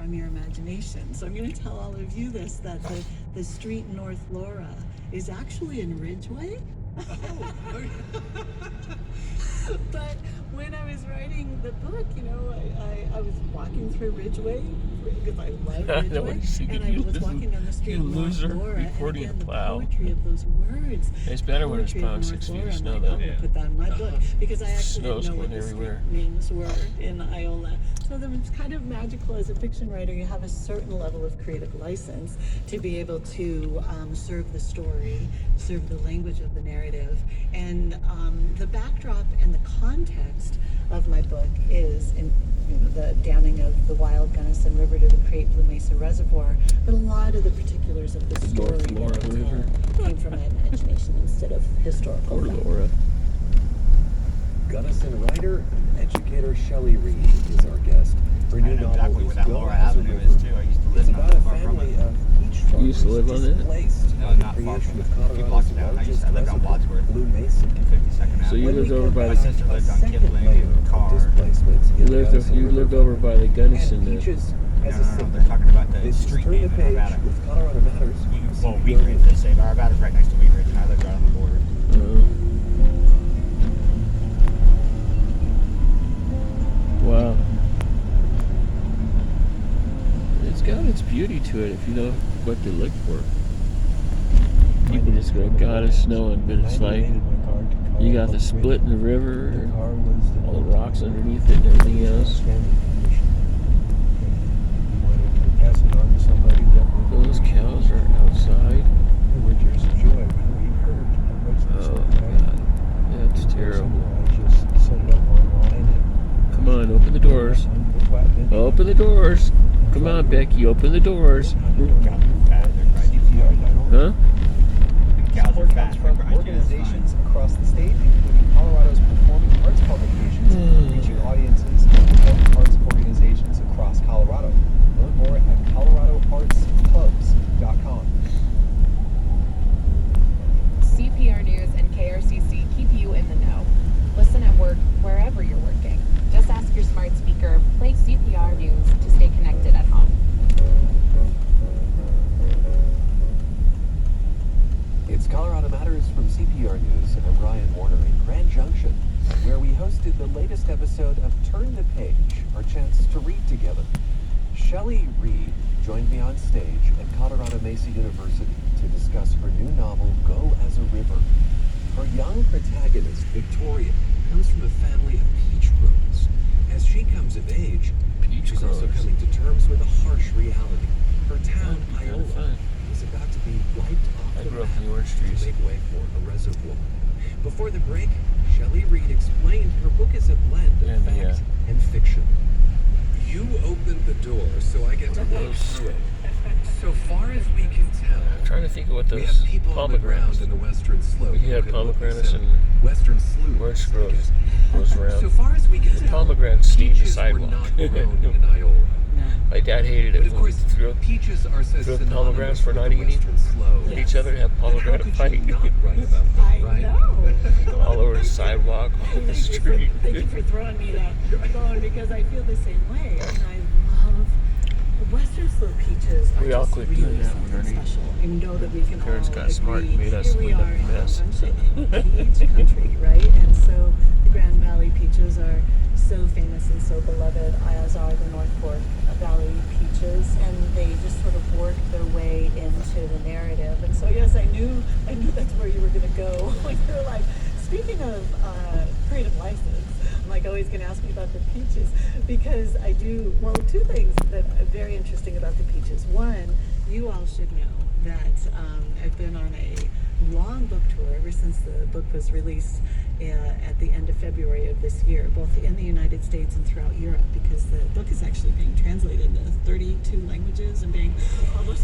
from your imagination. So I'm going to tell all of you this, that the street in North Laura is actually in Ridgeway. But when I was writing the book, you know, I was walking through Ridgeway because I love Ridgeway, and I was walking down the street in North Laura, and again, the poetry of those words. It's better when it's plowing 6 feet of snow, though. I'm going to put that in my book because I actually didn't know what the street names were in Iola. So that was kind of magical. As a fiction writer, you have a certain level of creative license to be able to serve the story, serve the language of the narrative, and the backdrop and the context of my book is in the damming of the Wild Gunnison River to the Crate Blue Mesa Reservoir, but a lot of the particulars of the story came from my imagination instead of historical. Laura. Gunnison writer and educator Shelley Reed is our guest. Her new novel exactly where that Laura Avenue is too. I used to live It's about a far from family it. of peach farmers You used to live on it? displaced No, by the not far creation from of it. A few Colorado's blocks down. I largest lived on reservoir, Wadsworth. Blue Mesa. In 52nd So you When lived we over come by My back, sister a lived on second Kipling layer in the of car. displacement in the Gunnison You lived River over by the Gunnison and there. peaches No, as a no, symbol. they're talking about the This is street Turn name the in Page Arvada. with Colorado Matters. Well, Wheat Ridge, they say. Arvada's right next to Wheat Ridge, and I lived right on the border. Wow. It's got its beauty to it if you know what to look for. People just go, God, it's snowing, but it's like you got the split in the river, all the rocks underneath it and everything else. Those cows are outside. Oh, God. That's terrible. Come on, open the doors. Open the doors. Come on, Becky, open the doors. Huh? Support comes from organizations across the state, including Colorado's performing arts publications, reaching audiences of performing arts organizations across Colorado. Learn more at coloradoartspubs.com. CPR News and KRCC keep you in the know. Listen at work, wherever you're working. Just ask your smart speaker, play CPR News to stay connected at home. It's Colorado Matters from CPR News, and I'm Ryan Warner in Grand Junction, where we hosted the latest episode of Turn the Page, our chance to read together. Shelley Reed joined me on stage at Colorado Mesa University to discuss her new novel, Go as a River. Her young protagonist, Victoria, comes from a family of peach growers. As she comes of age, she's also coming to terms with a harsh reality. Her town, Iola, is about to be wiped off the map to make way for a reservoir. Before the break, Shelley Reed explained her book is a blend of fact and fiction. You opened the door, so I get to walk through it. So far as we can tell, I'm trying to think of what we those have people on the ground pomegranates. in the western slope. You had pomegranates and western slope. orange growth goes around. So far as we can tell, Pomegranates steam the peaches were sidewalk. not grown in Iola. My dad hated it But of when we course, threw peaches are so threw synonymous pomegranates for with not the eating western slope. at each other to have But how pomegranate could fight. you not write about that, I right? know. All over the sidewalk, on the street. Thank you for throwing me that bone because I feel the same way. And I love the Western Slope peaches. We all quit doing that when something Ernie. special. I know that we can Parents all got smart and agree. made us Here we clean up are the in mess. peach country, right? And so the Grand Valley peaches are so famous and so beloved, as are the North Fork Valley peaches, and they just sort of work their way into the narrative. And so yes, I knew that's where you were going to go when you were like, speaking of creative license, I'm like always going to ask you about the peaches because I do, well, two things that are very interesting about the peaches. One, you all should know that I've been on a long book tour ever since the book was released at the end of February of this year, both in the United States and throughout Europe, because the book is actually being translated into 32 languages and being published